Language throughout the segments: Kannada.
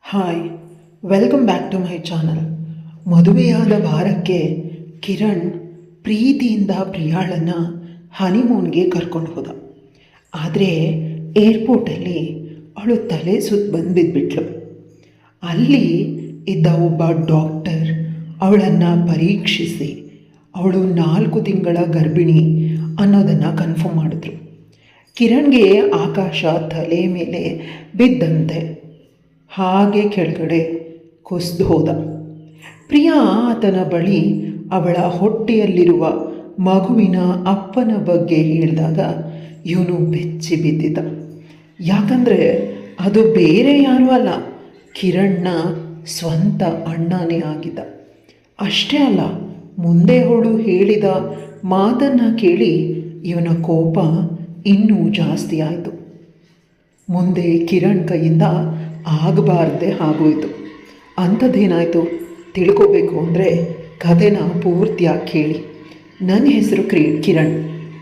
Hi, welcome back to my channel. ಮದುವೆಯಾದ ವಾರಕ್ಕೆ ಕಿರಣ್ ಪ್ರೀತಿಯಿಂದ ಪ್ರಿಯಾಳನ್ನು ಹನಿಮೂನ್ಗೆ ಕರ್ಕೊಂಡು ಹೋದ. ಆದರೆ ಏರ್ಪೋರ್ಟಲ್ಲಿ ಅವಳು ತಲೆ ಸುತ್ತ ಬಂದುಬಿದ್ಬಿಟ್ಲು. ಅಲ್ಲಿ ಇದ್ದ ಒಬ್ಬ ಡಾಕ್ಟರ್ ಅವಳನ್ನು ಪರೀಕ್ಷಿಸಿ ಅವಳು 4 ತಿಂಗಳ ಗರ್ಭಿಣಿ ಅನ್ನೋದನ್ನು ಕನ್ಫರ್ಮ್ ಮಾಡಿದ್ರು. ಕಿರಣ್ಗೆ ಆಕಾಶ ತಲೆ ಮೇಲೆ ಬಿದ್ದಂತೆ ಹಾಗೆ ಕೆಳಗಡೆ ಕುಸಿದು ಹೋದ. ಪ್ರಿಯಾ ಆತನ ಬಳಿ ಅವಳ ಹೊಟ್ಟೆಯಲ್ಲಿರುವ ಮಗುವಿನ ಅಪ್ಪನ ಬಗ್ಗೆ ಹೇಳಿದಾಗ ಇವನು ಬೆಚ್ಚಿ ಬಿದ್ದಿದ್ದ. ಯಾಕಂದರೆ ಅದು ಬೇರೆ ಯಾರೂ ಅಲ್ಲ, ಕಿರಣ್ನ ಸ್ವಂತ ಅಣ್ಣನೇ ಆಗಿದ್ದ. ಅಷ್ಟೇ ಅಲ್ಲ, ಮುಂದೆ ಅವಳು ಹೇಳಿದ ಮಾತನ್ನು ಕೇಳಿ ಇವನ ಕೋಪ ಇನ್ನೂ ಜಾಸ್ತಿ ಆಯಿತು. ಮುಂದೆ ಕಿರಣ್ ಕೈಯಿಂದ ಆಗಬಾರ್ದೆ ಆಗೋಯಿತು. ಅಂಥದ್ದೇನಾಯಿತು ತಿಳ್ಕೋಬೇಕು ಅಂದರೆ ಕಥೆನ ಪೂರ್ತಿಯಾಗಿ ಕೇಳಿ. ನನ್ನ ಹೆಸರು ಕಿರಣ್.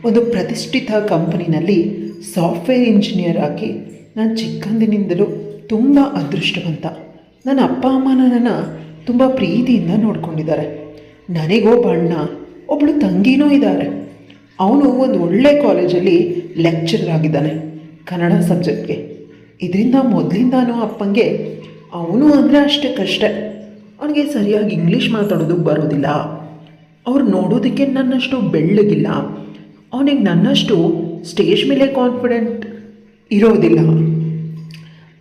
ಒಂದು ಪ್ರತಿಷ್ಠಿತ ಕಂಪನಿನಲ್ಲಿ ಸಾಫ್ಟ್ವೇರ್ ಇಂಜಿನಿಯರ್ ಆಗಿ ನಾನು ಚಿಕ್ಕಂದಿನಿಂದಲೂ ತುಂಬ ಅದೃಷ್ಟವಂತ. ನನ್ನ ಅಪ್ಪ ಅಮ್ಮ ನನ್ನನ್ನು ತುಂಬ ಪ್ರೀತಿಯಿಂದ ನೋಡ್ಕೊಂಡಿದ್ದಾರೆ. ನನಗೊಬ್ಬ ಅಣ್ಣ, ಒಬ್ಬಳು ತಂಗಿನೂ ಇದ್ದಾರೆ. ಅವನು ಒಂದು ಒಳ್ಳೆ ಕಾಲೇಜಲ್ಲಿ ಲೆಕ್ಚರರ್ ಆಗಿದ್ದಾನೆ, ಕನ್ನಡ ಸಬ್ಜೆಕ್ಟ್ಗೆ. ಇದರಿಂದ ಮೊದಲಿಂದಾನು ಅಪ್ಪಂಗೆ ಅವನು ಅಂದರೆ ಅಷ್ಟೇ ಕಷ್ಟ. ಅವನಿಗೆ ಸರಿಯಾಗಿ ಇಂಗ್ಲೀಷ್ ಮಾತಾಡೋದಕ್ಕೆ ಬರೋದಿಲ್ಲ. ಅವ್ರು ನೋಡೋದಕ್ಕೆ ನನ್ನಷ್ಟು ಬೆಳ್ಳಗಿಲ್ಲ. ಅವನಿಗೆ ನನ್ನಷ್ಟು ಸ್ಟೇಜ್ ಮೇಲೆ ಕಾನ್ಫಿಡೆಂಟ್ ಇರೋದಿಲ್ಲ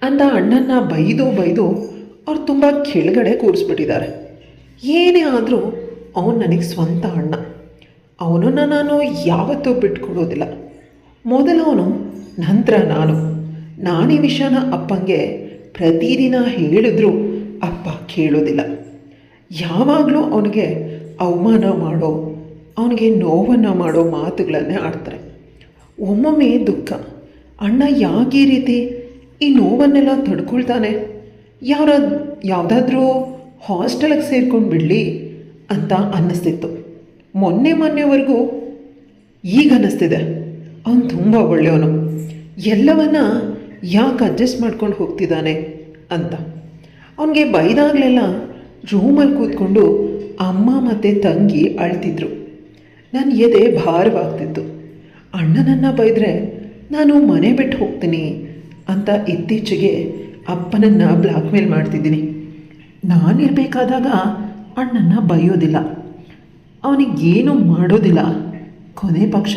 ಅಂತ ಅಣ್ಣನ ಬೈದು ಅವ್ರು ತುಂಬ ಕೆಳಗಡೆ ಕೂರಿಸ್ಬಿಟ್ಟಿದ್ದಾರೆ. ಏನೇ ಆದರೂ ಅವನು ನನಗೆ ಸ್ವಂತ ಅಣ್ಣ. ಅವನನ್ನು ನಾನು ಯಾವತ್ತೂ ಬಿಟ್ಕೊಡೋದಿಲ್ಲ. ಮೊದಲವನು, ನಂತರ ನಾನು ಈ ವಿಷಯನ ಅಪ್ಪಂಗೆ ಪ್ರತಿದಿನ ಹೇಳಿದ್ರೂ ಅಪ್ಪ ಕೇಳೋದಿಲ್ಲ. ಯಾವಾಗಲೂ ಅವನಿಗೆ ಅವಮಾನ ಮಾಡೋ, ಅವನಿಗೆ ನೋವನ್ನು ಮಾಡೋ ಮಾತುಗಳನ್ನೇ ಆಡ್ತಾರೆ. ಒಮ್ಮೊಮ್ಮೆ ದುಃಖ, ಅಣ್ಣ ಯಾಕೆ ಈ ರೀತಿ ಈ ನೋವನ್ನೆಲ್ಲ ತಡ್ಕೊಳ್ತಾನೆ, ಯಾವುದಾದ್ರೂ ಹಾಸ್ಟೆಲಿಗೆ ಸೇರ್ಕೊಂಡು ಬಿಡಲಿ ಅಂತ ಅನ್ನಿಸ್ತಿತ್ತು. ಮೊನ್ನೆವರೆಗೂ ಈಗ ಅನ್ನಿಸ್ತಿದೆ ಅವನು ತುಂಬ ಒಳ್ಳೆಯವನು, ಎಲ್ಲವನ್ನ ಯಾಕೆ ಅಡ್ಜಸ್ಟ್ ಮಾಡ್ಕೊಂಡು ಹೋಗ್ತಿದ್ದಾನೆ ಅಂತ. ಅವನಿಗೆ ಬೈದಾಗಲೆಲ್ಲ ರೂಮಲ್ಲಿ ಕೂತ್ಕೊಂಡು ಅಮ್ಮ ಮತ್ತು ತಂಗಿ ಅಳ್ತಿದ್ರು. ನನ್ನ ಎದೆ ಭಾರವಾಗ್ತಿತ್ತು. ಅಣ್ಣನನ್ನು ಬೈದರೆ ನಾನು ಮನೆ ಬಿಟ್ಟು ಹೋಗ್ತೀನಿ ಅಂತ ಇತ್ತೀಚೆಗೆ ಅಪ್ಪನನ್ನು ಬ್ಲ್ಯಾಕ್ ಮೇಲ್ ಮಾಡ್ತಿದ್ದೀನಿ. ನಾನಿರಬೇಕಾದಾಗ ಅಣ್ಣನ ಬೈಯೋದಿಲ್ಲ, ಅವನಿಗೇನು ಮಾಡೋದಿಲ್ಲ. ಕೊನೆ ಪಕ್ಷ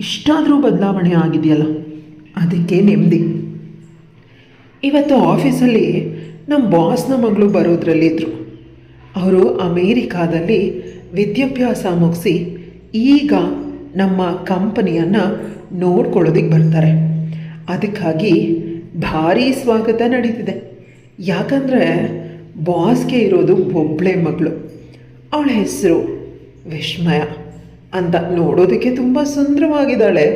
ಇಷ್ಟಾದರೂ ಬದಲಾವಣೆ ಆಗಿದೆಯಲ್ಲ, ಅದಕ್ಕೆ ನೆಮ್ಮದಿ. ಇವತ್ತು ಆಫೀಸಲ್ಲಿ ನಮ್ಮ ಬಾಸ್ನ ಮಗಳು ಬರೋದ್ರಲ್ಲಿದ್ದರು. ಅವರು ಅಮೇರಿಕಾದಲ್ಲಿ ವಿದ್ಯಾಭ್ಯಾಸ ಮುಗಿಸಿ ಈಗ ನಮ್ಮ ಕಂಪನಿಯನ್ನು ನೋಡ್ಕೊಳ್ಳೋದಕ್ಕೆ ಬರ್ತಾರೆ. ಅದಕ್ಕಾಗಿ ಭಾರೀ ಸ್ವಾಗತ ನಡೀತಿದೆ. ಯಾಕಂದರೆ ಬಾಸ್ಗೆ ಇರೋದು ಒಬ್ಬಳೇ ಮಗಳು. ಅವಳ ಹೆಸರು ವಿಸ್ಮಯ ಅಂತ. ನೋಡೋದಕ್ಕೆ ತುಂಬ ಸುಂದರವಾಗಿದ್ದಾಳೆ,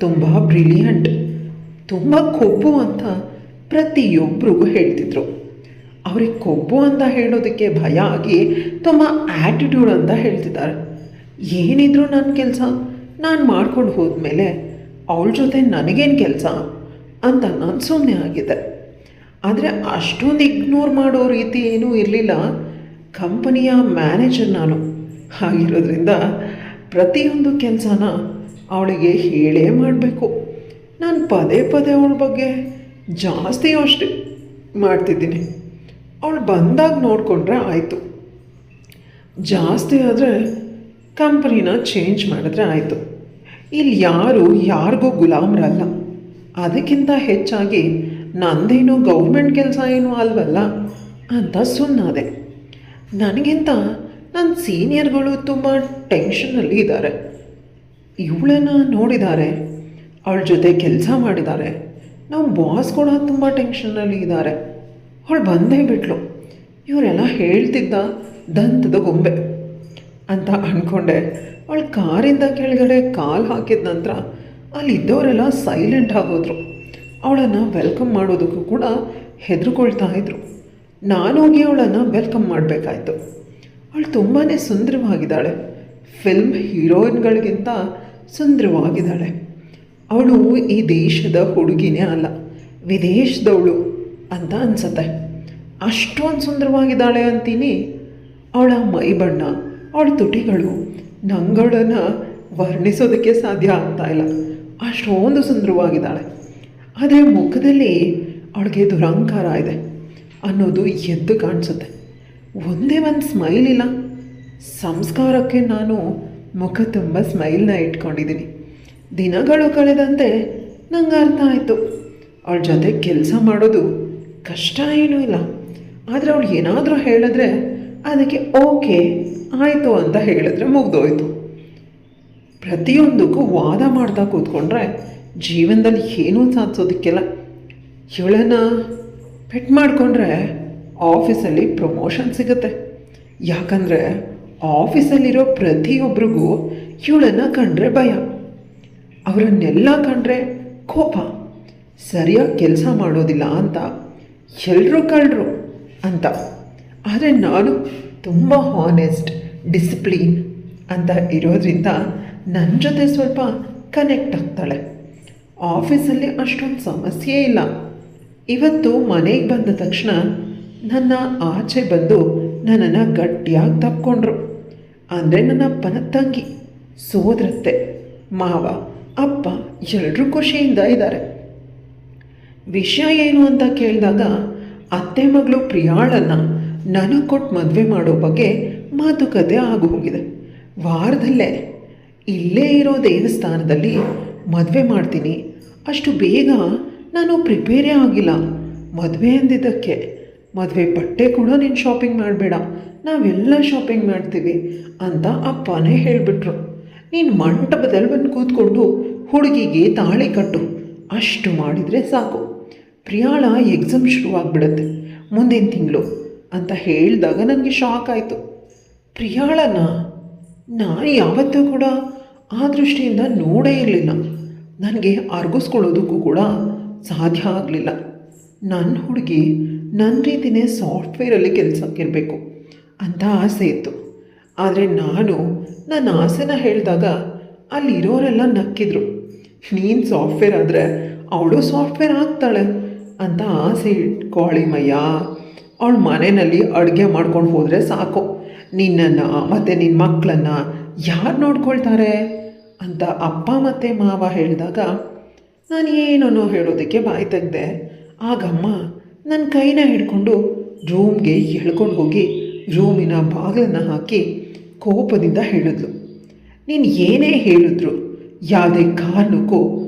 ತುಂಬ ಬ್ರಿಲಿಯಂಟ್, ತುಂಬ ಕೊಬ್ಬು ಅಂತ ಪ್ರತಿಯೊಬ್ಬರಿಗೂ ಹೇಳ್ತಿದ್ರು. ಅವ್ರಿಗೆ ಕೊಬ್ಬು ಅಂತ ಹೇಳೋದಕ್ಕೆ ಭಯ ಆಗಿ ತುಂಬ ಆ್ಯಟಿಟ್ಯೂಡ್ ಅಂತ ಹೇಳ್ತಿದ್ದಾರೆ. ಏನಿದ್ರು ನನ್ನ ಕೆಲಸ ನಾನು ಮಾಡ್ಕೊಂಡು ಹೋದ್ಮೇಲೆ ಅವಳ ಜೊತೆ ನನಗೇನು ಕೆಲಸ ಅಂತ ನಾನು ಸುಮ್ಮನೆ ಆಗಿದ್ದೆ. ಆದರೆ ಅಷ್ಟೊಂದು ಇಗ್ನೋರ್ ಮಾಡೋ ರೀತಿ ಏನೂ ಇರಲಿಲ್ಲ. ಕಂಪನಿಯ ಮ್ಯಾನೇಜರ್ ನಾನು ಆಗಿರೋದ್ರಿಂದ ಪ್ರತಿಯೊಂದು ಕೆಲಸನ ಅವಳಿಗೆ ಹೇಳೇ ಮಾಡಬೇಕು. ನಾನು ಪದೇ ಅವಳ ಬಗ್ಗೆ ಜಾಸ್ತಿ ಯೋಚನೆ ಮಾಡ್ತಿದ್ದೀನಿ. ಅವಳು ಬಂದಾಗ ನೋಡಿಕೊಂಡ್ರೆ ಆಯಿತು, ಜಾಸ್ತಿ ಆದರೆ ಕಂಪನಿನ ಚೇಂಜ್ ಮಾಡಿದ್ರೆ ಆಯಿತು. ಇಲ್ಲಿ ಯಾರಿಗೂ ಗುಲಾಮ್ರಲ್ಲ. ಅದಕ್ಕಿಂತ ಹೆಚ್ಚಾಗಿ ನಂದೇನು ಗೌರ್ಮೆಂಟ್ ಕೆಲಸ ಏನೂ ಅಲ್ವಲ್ಲ ಅಂತ ಸುಮ್ಮನಾದೆ. ನನಗಿಂತ ನನ್ನ ಸೀನಿಯರ್ಗಳು ತುಂಬ ಟೆನ್ಷನಲ್ಲಿ ಇದ್ದಾರೆ. ಇವಳನ್ನು ನೋಡಿದ್ದಾರೆ, ಅವಳ ಜೊತೆ ಕೆಲಸ ಮಾಡಿದ್ದಾರೆ. ನಮ್ಮ ಬಾಸ್ ಕೂಡ ತುಂಬ ಟೆನ್ಷನ್ನಲ್ಲಿ ಇದ್ದಾರೆ. ಅವಳು ಬಂದೇ ಬಿಟ್ಲು. ಇವರೆಲ್ಲ ಹೇಳ್ತಿದ್ದ ದಂತದ ಗೊಂಬೆ ಅಂತ ಅಂದ್ಕೊಂಡೆ. ಅವಳು ಕಾರಿಂದ ಕೆಳಗಡೆ ಕಾಲು ಹಾಕಿದ ನಂತರ ಅಲ್ಲಿದ್ದವರೆಲ್ಲ ಸೈಲೆಂಟ್ ಆಗೋದ್ರು. ಅವಳನ್ನು ವೆಲ್ಕಮ್ ಮಾಡೋದಕ್ಕೂ ಕೂಡ ಹೆದರ್ಕೊಳ್ತಾ ಇದ್ರು. ನಾನೋಗಿ ಅವಳನ್ನು ವೆಲ್ಕಮ್ ಮಾಡಬೇಕಾಯ್ತು. ಅವಳು ತುಂಬಾ ಸುಂದರವಾಗಿದ್ದಾಳೆ, ಫಿಲ್ಮ್ ಹೀರೋಯಿನ್ಗಳಿಗಿಂತ ಸುಂದರವಾಗಿದ್ದಾಳೆ. ಅವಳು ಈ ದೇಶದ ಹುಡುಗಿನೇ ಅಲ್ಲ, ವಿದೇಶದವಳು ಅಂತ ಅನಿಸುತ್ತೆ. ಅಷ್ಟೊಂದು ಸುಂದರವಾಗಿದ್ದಾಳೆ ಅಂತೀನಿ. ಅವಳ ಮೈ ಬಣ್ಣ, ಅವಳ ತುಟಿಗಳು ನಂಗಳನ್ನ ವರ್ಣಿಸೋದಕ್ಕೆ ಸಾಧ್ಯ ಆಗ್ತಾ ಇಲ್ಲ. ಅಷ್ಟೊಂದು ಸುಂದರವಾಗಿದ್ದಾಳೆ. ಆದರೆ ಮುಖದಲ್ಲಿ ಅವಳಿಗೆ ದುರಹಂಕಾರ ಇದೆ ಅನ್ನೋದು ಎದ್ದು ಕಾಣಿಸುತ್ತೆ. ಒಂದೇ ಒಂದು ಸ್ಮೈಲ್ ಇಲ್ಲ. ಸಂಸ್ಕಾರಕ್ಕೆ ನಾನು ಮುಖ ತುಂಬ ಸ್ಮೈಲ್ನ ಇಟ್ಕೊಂಡಿದ್ದೀನಿ. ದಿನಗಳು ಕಳೆದಂತೆ ನಂಗೆ ಅರ್ಥ ಆಯಿತು, ಅವಳ ಜೊತೆ ಕೆಲಸ ಮಾಡೋದು ಕಷ್ಟ ಏನೂ ಇಲ್ಲ. ಆದರೆ ಅವಳು ಏನಾದರೂ ಹೇಳಿದ್ರೆ ಅದಕ್ಕೆ ಓಕೆ ಆಯಿತು ಅಂತ ಹೇಳಿದ್ರೆ ಮುಗ್ದೋಯ್ತು. ಪ್ರತಿಯೊಂದಕ್ಕೂ ವಾದ ಮಾಡ್ತಾ ಕೂತ್ಕೊಂಡ್ರೆ ಜೀವನದಲ್ಲಿ ಏನೂ ಸಾಧಿಸೋದಕ್ಕೆಲ್ಲ. ಇವಳನ್ನು ಪೆಟ್ ಮಾಡಿಕೊಂಡ್ರೆ ಆಫೀಸಲ್ಲಿ ಪ್ರಮೋಷನ್ ಸಿಗುತ್ತೆ. ಯಾಕಂದರೆ ಆಫೀಸಲ್ಲಿರೋ ಪ್ರತಿಯೊಬ್ಬರಿಗೂ ಇವಳನ್ನು ಕಂಡ್ರೆ ಭಯ, ಅವರನ್ನೆಲ್ಲ ಕಂಡ್ರೆ ಕೋಪ, ಸರಿಯಾಗಿ ಕೆಲಸ ಮಾಡೋದಿಲ್ಲ ಅಂತ ಎಲ್ಲರೂ ಕಳ್ಳರು ಅಂತ. ಆದರೆ ನಾನು ತುಂಬ ಹಾನೆಸ್ಟ್, ಡಿಸಿಪ್ಲಿನ್ ಅಂತ ಇರೋದ್ರಿಂದ ನನ್ನ ಜೊತೆ ಸ್ವಲ್ಪ ಕನೆಕ್ಟ್ ಆಗ್ತಾಳೆ. ಆಫೀಸಲ್ಲಿ ಅಷ್ಟೊಂದು ಸಮಸ್ಯೆ ಇಲ್ಲ. ಇವತ್ತು ಮನೆಗೆ ಬಂದ ತಕ್ಷಣ ನನ್ನ ಆಚೆ ಬಂದು ನನ್ನನ್ನು ಗಟ್ಟಿಯಾಗಿ ತಪ್ಕೊಂಡ್ರು. ಅಂದರೆ ನನ್ನ ಅಪ್ಪನ ತಂಗಿ, ಸೋದರತ್ತೆ, ಮಾವ, ಅಪ್ಪ ಎಲ್ಲರೂ ಖುಷಿಯಿಂದ ಇದ್ದಾರೆ. ವಿಷಯ ಏನು ಅಂತ ಕೇಳಿದಾಗ ಅತ್ತೆ ಮಗಳು ಪ್ರಿಯಾಳನ್ನು ನನಗೆ ಕೊಟ್ಟು ಮದುವೆ ಮಾಡೋ ಬಗ್ಗೆ ಮಾತುಕತೆ ಆಗು ಹೋಗಿದೆ. ವಾರದಲ್ಲೇ ಇಲ್ಲೇ ಇರೋ ದೇವಸ್ಥಾನದಲ್ಲಿ ಮದುವೆ ಮಾಡ್ತೀನಿ, ಅಷ್ಟು ಬೇಗ ನಾನು ಪ್ರಿಪೇರೇ ಆಗಿಲ್ಲ. ಮದುವೆ ಅಂದಿದ್ದಕ್ಕೆ ಮದುವೆ ಬಟ್ಟೆ ಕೂಡ ನೀನು ಶಾಪಿಂಗ್ ಮಾಡಬೇಡ, ನಾವೆಲ್ಲ ಶಾಪಿಂಗ್ ಮಾಡ್ತೀವಿ ಅಂತ ಅಪ್ಪನೇ ಹೇಳಿಬಿಟ್ರು. ನೀನು ಮಂಟಪದಲ್ಲಿ ಬಂದು ಕೂತ್ಕೊಂಡು ಹುಡುಗಿಗೆ ತಾಳಿ ಕಟ್ಟು, ಅಷ್ಟು ಮಾಡಿದರೆ ಸಾಕು. ಪ್ರಿಯಾಳ ಎಕ್ಸಾಮ್ ಶುರುವಾಗ್ಬಿಡುತ್ತೆ ಮುಂದಿನ ತಿಂಗಳು ಅಂತ ಹೇಳಿದಾಗ ನನಗೆ ಶಾಕ್ ಆಯಿತು. ಪ್ರಿಯಾಳನ ನಾನು ಯಾವತ್ತೂ ಕೂಡ ಆ ದೃಷ್ಟಿಯಿಂದ ನೋಡೇ ಇರಲಿಲ್ಲ. ನನಗೆ ಅರ್ಗಿಸ್ಕೊಳ್ಳೋದಕ್ಕೂ ಕೂಡ ಸಾಧ್ಯ ಆಗಲಿಲ್ಲ. ನನ್ನ ಹುಡುಗಿ ನನ್ನ ರೀತಿಯೇ ಸಾಫ್ಟ್ವೇರಲ್ಲಿ ಕೆಲಸಕ್ಕಿರಬೇಕು ಅಂತ ಆಸೆ ಇತ್ತು. ಆದರೆ ನಾನು ನನ್ನ ಆಸೆನ ಹೇಳಿದಾಗ ಅಲ್ಲಿರೋರೆಲ್ಲ ನಕ್ಕಿದ್ರು. ನೀನು ಸಾಫ್ಟ್ವೇರ್ ಆದರೆ ಅವಳು ಸಾಫ್ಟ್ವೇರ್ ಆಗ್ತಾಳೆ ಅಂತ ಆಸೆ ಇಟ್ಕೊಳ್ಳಿ ಮಯ್ಯ. ಅವಳ ಮನೆಯಲ್ಲಿ ಅಡುಗೆ ಮಾಡ್ಕೊಂಡು ಹೋದರೆ ಸಾಕು, ನಿನ್ನನ್ನು ಮತ್ತು ನಿನ್ನ ಮಕ್ಕಳನ್ನು ಯಾರು ನೋಡ್ಕೊಳ್ತಾರೆ ಅಂತ ಅಪ್ಪ ಮತ್ತು ಮಾವ ಹೇಳಿದಾಗ ನಾನು ಏನೋ ಹೇಳೋದಕ್ಕೆ ಬಾಯಿ ತೆಗೆದೆ. ಆಗಮ್ಮ ನನ್ನ ಕೈನ ಹಿಡ್ಕೊಂಡು ರೂಮ್ಗೆ ಎಳ್ಕೊಂಡು ಹೋಗಿ ರೂಮಿನ ಬಾಗಿಲನ್ನು ಹಾಕಿ ಕೋಪದಿಂದ ಹೇಳಿದ್ಲು, ನೀನು ಏನೇ ಹೇಳಿದ್ರು ಯಾವುದೇ ಕಾರಣಕ್ಕೂ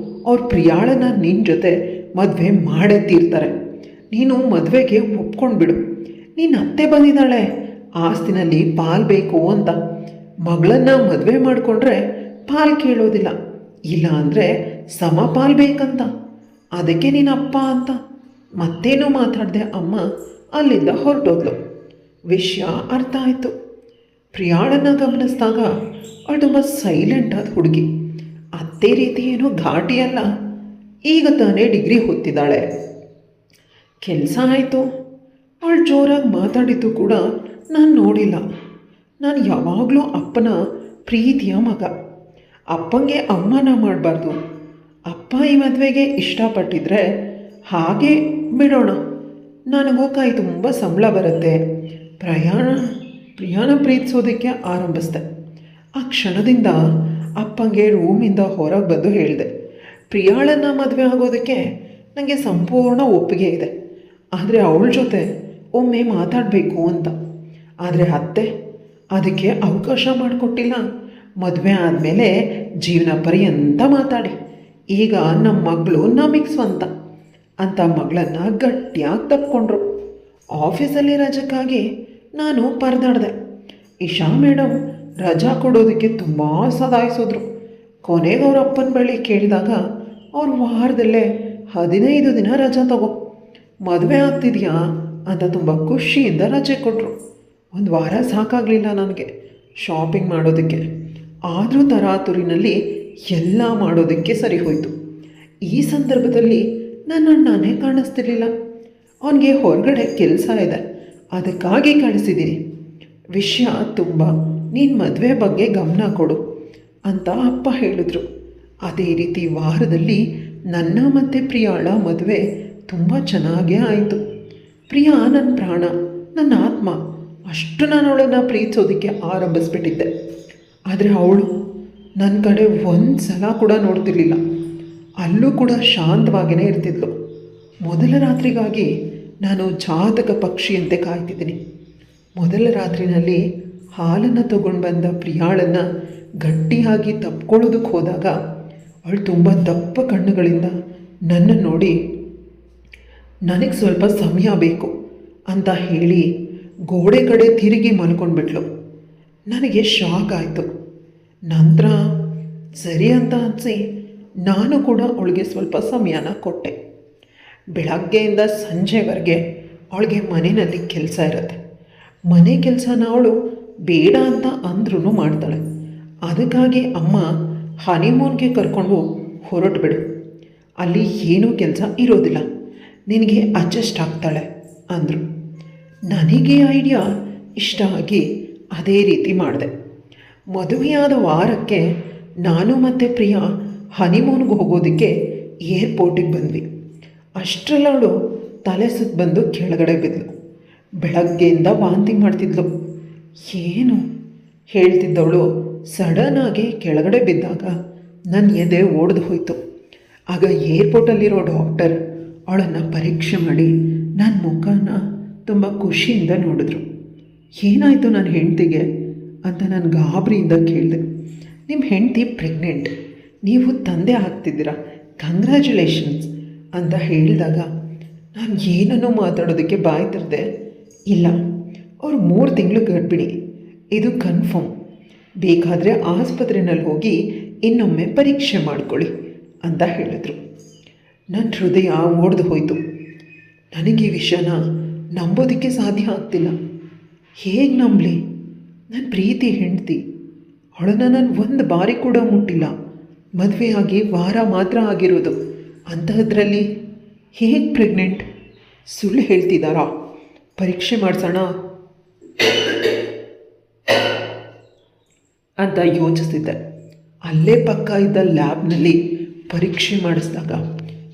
ಅವ್ರ ಪ್ರಿಯಾಳನ ನಿನ್ನ ಜೊತೆ ಮದುವೆ ಮಾಡೇ ತೀರ್ತಾರೆ. ನೀನು ಮದುವೆಗೆ ಒಪ್ಕೊಂಡ್ಬಿಡು. ನಿನ್ನ ಅತ್ತೆ ಬಂದಿದ್ದಾಳೆ ಆಸ್ತಿನಲ್ಲಿ ಪಾಲು ಬೇಕು ಅಂತ. ಮಗಳನ್ನು ಮದುವೆ ಮಾಡಿಕೊಂಡ್ರೆ ಪಾಲು ಕೇಳೋದಿಲ್ಲ, ಇಲ್ಲ ಅಂದರೆ ಸಮ ಪಾಲು ಬೇಕಂತ. ಅದಕ್ಕೆ ನೀನು ಅಪ್ಪ ಅಂತ ಮತ್ತೇನೂ ಮಾತಾಡದೆ ಅಮ್ಮ ಅಲ್ಲಿಂದ ಹೊರಟೋದ್ಲು. ವಿಷಯ ಅರ್ಥ ಆಯಿತು. ಪ್ರಿಯಾಳನ್ನು ಗಮನಿಸಿದಾಗ ಅವಳು ತುಂಬ ಸೈಲೆಂಟ್ ಆದ ಹುಡುಗಿ. ಅತ್ತೆ ರೀತಿ ಏನೋ ಘಾಟಿ ಅಲ್ಲ. ಈಗ ತಾನೇ ಡಿಗ್ರಿ ಓದ್ತಿದ್ದಾಳೆ. ಕೆಲಸ ಆಯಿತು. ಅವಳು ಜೋರಾಗಿ ಮಾತಾಡಿದ್ದು ಕೂಡ ನಾನು ನೋಡಿಲ್ಲ. ನಾನು ಯಾವಾಗಲೂ ಅಪ್ಪನ ಪ್ರೀತಿಯ ಮಗ. ಅಪ್ಪಂಗೆ ಅವಮಾನ ಮಾಡಬಾರ್ದು. ಅಪ್ಪ ಈ ಮದುವೆಗೆ ಇಷ್ಟಪಟ್ಟಿದ್ರೆ ಹಾಗೆ ಬಿಡೋಣ, ನನಗೂ ಕೈ ತುಂಬ ಸಂಬಳ ಬರುತ್ತೆ. ಪ್ರಿಯಾಣ ಪ್ರೀತಿಸೋದಕ್ಕೆ ಆರಂಭಿಸ್ದೆ. ಆ ಕ್ಷಣದಿಂದ ಅಪ್ಪಂಗೆ ರೂಮಿಂದ ಹೊರಗೆ ಬಂದು ಹೇಳಿದೆ, ಪ್ರಿಯಾಳನ್ನು ಮದುವೆ ಆಗೋದಕ್ಕೆ ನನಗೆ ಸಂಪೂರ್ಣ ಒಪ್ಪಿಗೆ ಇದೆ, ಆದರೆ ಅವಳ ಜೊತೆ ಒಮ್ಮೆ ಮಾತಾಡಬೇಕು ಅಂತ. ಆದರೆ ಅತ್ತೆ ಅದಕ್ಕೆ ಅವಕಾಶ ಮಾಡಿಕೊಟ್ಟಿಲ್ಲ. ಮದುವೆ ಆದಮೇಲೆ ಜೀವನ ಪರ್ಯಂತ ಮಾತಾಡಿ, ಈಗ ನಮ್ಮ ಮಗಳು ನಮಗೆ ಸ್ವಂತ ಅಂತ ಮಗಳನ್ನು ಗಟ್ಟಿಯಾಗಿ ತಪ್ಕೊಂಡ್ರು. ಆಫೀಸಲ್ಲಿ ರಜಕ್ಕಾಗಿ ನಾನು ಪರದಾಡಿದೆ. ಇಶಾ ಮೇಡಮ್ ರಜಾ ಕೊಡೋದಕ್ಕೆ ತುಂಬ ಸದಾಯಿಸಿದ್ರು. ಕೊನೆಗೆ ಅವ್ರ ಅಪ್ಪನ ಬಳಿ ಕೇಳಿದಾಗ ಅವ್ರು ವಾರದಲ್ಲೇ 15 ದಿನ ರಜಾ ತಗೋ, ಮದುವೆ ಆಗ್ತಿದೆಯಾ ಅಂತ ತುಂಬ ಖುಷಿಯಿಂದ ರಜೆ ಕೊಟ್ಟರು. ಒಂದು ವಾರ ಸಾಕಾಗಲಿಲ್ಲ ನನಗೆ ಶಾಪಿಂಗ್ ಮಾಡೋದಕ್ಕೆ. ಆದರೂ ತರಾತುರಿನಲ್ಲಿ ಎಲ್ಲ ಮಾಡೋದಕ್ಕೆ ಸರಿ ಹೋಯಿತು. ಈ ಸಂದರ್ಭದಲ್ಲಿ ನನ್ನ ಅಣ್ಣನೇ ಕಾಣಿಸ್ತಿರ್ಲಿಲ್ಲ. ಅವನಿಗೆ ಹೊರಗಡೆ ಕೆಲಸ ಇದೆ, ಅದಕ್ಕಾಗಿ ಕಳಿಸಿದ್ದೀನಿ. ವಿಷಯ ತುಂಬ, ನೀನು ಮದುವೆ ಬಗ್ಗೆ ಗಮನ ಕೊಡು ಅಂತ ಅಪ್ಪ ಹೇಳಿದ್ರು. ಅದೇ ರೀತಿ ವಾರದಲ್ಲಿ ನನ್ನ ಮತ್ತು ಪ್ರಿಯಾಳ ಮದುವೆ ತುಂಬ ಚೆನ್ನಾಗೇ ಆಯಿತು. ಪ್ರಿಯಾ ನನ್ನ ಪ್ರಾಣ, ನನ್ನ ಆತ್ಮ, ಅಷ್ಟು ನಾನು ಅವಳನ್ನು ಪ್ರೀತಿಸೋದಕ್ಕೆ ಆರಂಭಿಸ್ಬಿಟ್ಟಿದ್ದೆ. ಆದರೆ ಅವಳು ನನ್ನ ಕಡೆ ಒಂದು ಸಲ ಕೂಡ ನೋಡ್ತಿರ್ಲಿಲ್ಲ. ಅಲ್ಲೂ ಕೂಡ ಶಾಂತವಾಗಿಯೇ ಇರ್ತಿದ್ಲು. ಮೊದಲ ರಾತ್ರಿಗಾಗಿ ನಾನು ಜಾತಕ ಪಕ್ಷಿಯಂತೆ ಕಾಯ್ತಿದ್ದೀನಿ. ಮೊದಲ ರಾತ್ರಿನಲ್ಲಿ ಹಾಲನ್ನು ತಗೊಂಡು ಬಂದ ಪ್ರಿಯಾಳನ್ನು ಗಟ್ಟಿಯಾಗಿ ತಪ್ಕೊಳ್ಳೋದಕ್ಕೆ ಹೋದಾಗ ಅವಳು ತುಂಬ ದಪ್ಪ ಕಣ್ಣುಗಳಿಂದ ನನ್ನ ನೋಡಿ ನನಗೆ ಸ್ವಲ್ಪ ಸಮಯ ಬೇಕು ಅಂತ ಹೇಳಿ ಗೋಡೆ ಕಡೆ ತಿರುಗಿ ಮಲ್ಕೊಂಡ್ಬಿಟ್ಲು. ನನಗೆ ಶಾಕ್ ಆಯಿತು. ನಂತರ ಸರಿ ಅಂತ ಅನಿಸಿ ನಾನು ಕೂಡ ಅವಳಿಗೆ ಸ್ವಲ್ಪ ಸಮಯನ ಕೊಟ್ಟೆ. ಬೆಳಗ್ಗೆಯಿಂದ ಸಂಜೆವರೆಗೆ ಅವಳಿಗೆ ಮನೆಯಲ್ಲಿ ಕೆಲಸ ಇರುತ್ತೆ. ಮನೆ ಕೆಲಸನ ಅವಳು ಬೇಡ ಅಂತ ಅಂದ್ರೂ ಮಾಡ್ತಾಳೆ. ಅದಕ್ಕಾಗಿ ಅಮ್ಮ ಹನಿಮೂನ್ಗೆ ಕರ್ಕೊಂಡು ಹೊರಟುಬಿಡು, ಅಲ್ಲಿ ಏನೂ ಕೆಲಸ ಇರೋದಿಲ್ಲ, ನಿನಗೆ ಅಡ್ಜಸ್ಟ್ ಆಗ್ತಾಳೆ ಅಂದರು. ನನಗೆ ಐಡಿಯಾ ಇಷ್ಟ ಆಗಿ ಅದೇ ರೀತಿ ಮಾಡಿದೆ. ಮದುವೆಯಾದ ವಾರಕ್ಕೆ ನಾನು ಮತ್ತು ಪ್ರಿಯಾ ಹನಿಮೂನ್ಗೆ ಹೋಗೋದಕ್ಕೆ ಏರ್ಪೋರ್ಟಿಗೆ ಬಂದ್ವಿ. ಅಷ್ಟರಲ್ಲವಳು ತಲೆ ಸುತ್ತ ಬಂದು ಕೆಳಗಡೆ ಬಿದ್ಲು. ಬೆಳಗ್ಗೆಯಿಂದ ವಾಂತಿ ಮಾಡ್ತಿದ್ಲು. ಏನು ಹೇಳ್ತಿದ್ದವಳು ಸಡನ್ನಾಗಿ ಕೆಳಗಡೆ ಬಿದ್ದಾಗ ನನ್ನ ಎದೆ ಒಡೆದು ಹೋಯಿತು. ಆಗ ಏರ್ಪೋರ್ಟಲ್ಲಿರೋ ಡಾಕ್ಟರ್ ಅವಳನ್ನು ಪರೀಕ್ಷೆ ಮಾಡಿ ನನ್ನ ಮುಖನ ತುಂಬ ಖುಷಿಯಿಂದ ನೋಡಿದ್ರು. ಏನಾಯಿತು ನನ್ನ ಹೆಂಡತಿಗೆ ಅಂತ ನಾನು ಗಾಬರಿಯಿಂದ ಕೇಳಿದೆ. ನಿಮ್ಮ ಹೆಂಡತಿ ಪ್ರೆಗ್ನೆಂಟ್, ನೀವು ತಂದೆ ಆಗ್ತಿದ್ದೀರಾ, ಕಂಗ್ರ್ಯಾಚುಲೇಷನ್ಸ್ ಅಂತ ಹೇಳಿದಾಗ ನಾನು ಏನನ್ನೂ ಮಾತಾಡೋದಕ್ಕೆ ಬಾಯಿ ತೆರೆದೆ. ಇಲ್ಲ, ಅವ್ರು 3 ತಿಂಗಳು ಗರ್ಭಿಣಿ, ಇದು ಕನ್ಫರ್ಮ್, ಬೇಕಾದರೆ ಆಸ್ಪತ್ರೆಯಲ್ಲಿ ಹೋಗಿ ಇನ್ನೊಮ್ಮೆ ಪರೀಕ್ಷೆ ಮಾಡ್ಕೊಳ್ಳಿ ಅಂತ ಹೇಳಿದ್ರು. ನನ್ನ ಹೃದಯ ಒಡೆದು ಹೋಯಿತು. ನನಗೆ ಈ ವಿಷಯನ ನಂಬೋದಕ್ಕೆ ಸಾಧ್ಯ ಆಗ್ತಿಲ್ಲ. ಹೇಗೆ ನಂಬಲಿ? ನನ್ನ ಪ್ರೀತಿ ಹೆಂಡತಿ, ಅವಳನ್ನು ನಾನು ಒಂದು ಬಾರಿ ಕೂಡ ಮುಟ್ಟಿಲ್ಲ, ಮದುವೆಯಾಗಿ ವಾರ ಮಾತ್ರ ಆಗಿರೋದು, ಅಂಥದ್ರಲ್ಲಿ ಹೇಗೆ ಪ್ರೆಗ್ನೆಂಟ್? ಸುಳ್ಳು ಹೇಳ್ತಿದ್ದಾರಾ? ಪರೀಕ್ಷೆ ಮಾಡಿಸೋಣ ಅಂತ ಯೋಚಿಸಿದ್ದೆ. ಅಲ್ಲೇ ಪಕ್ಕ ಇದ್ದ ಲ್ಯಾಬ್ನಲ್ಲಿ ಪರೀಕ್ಷೆ ಮಾಡಿಸಿದಾಗ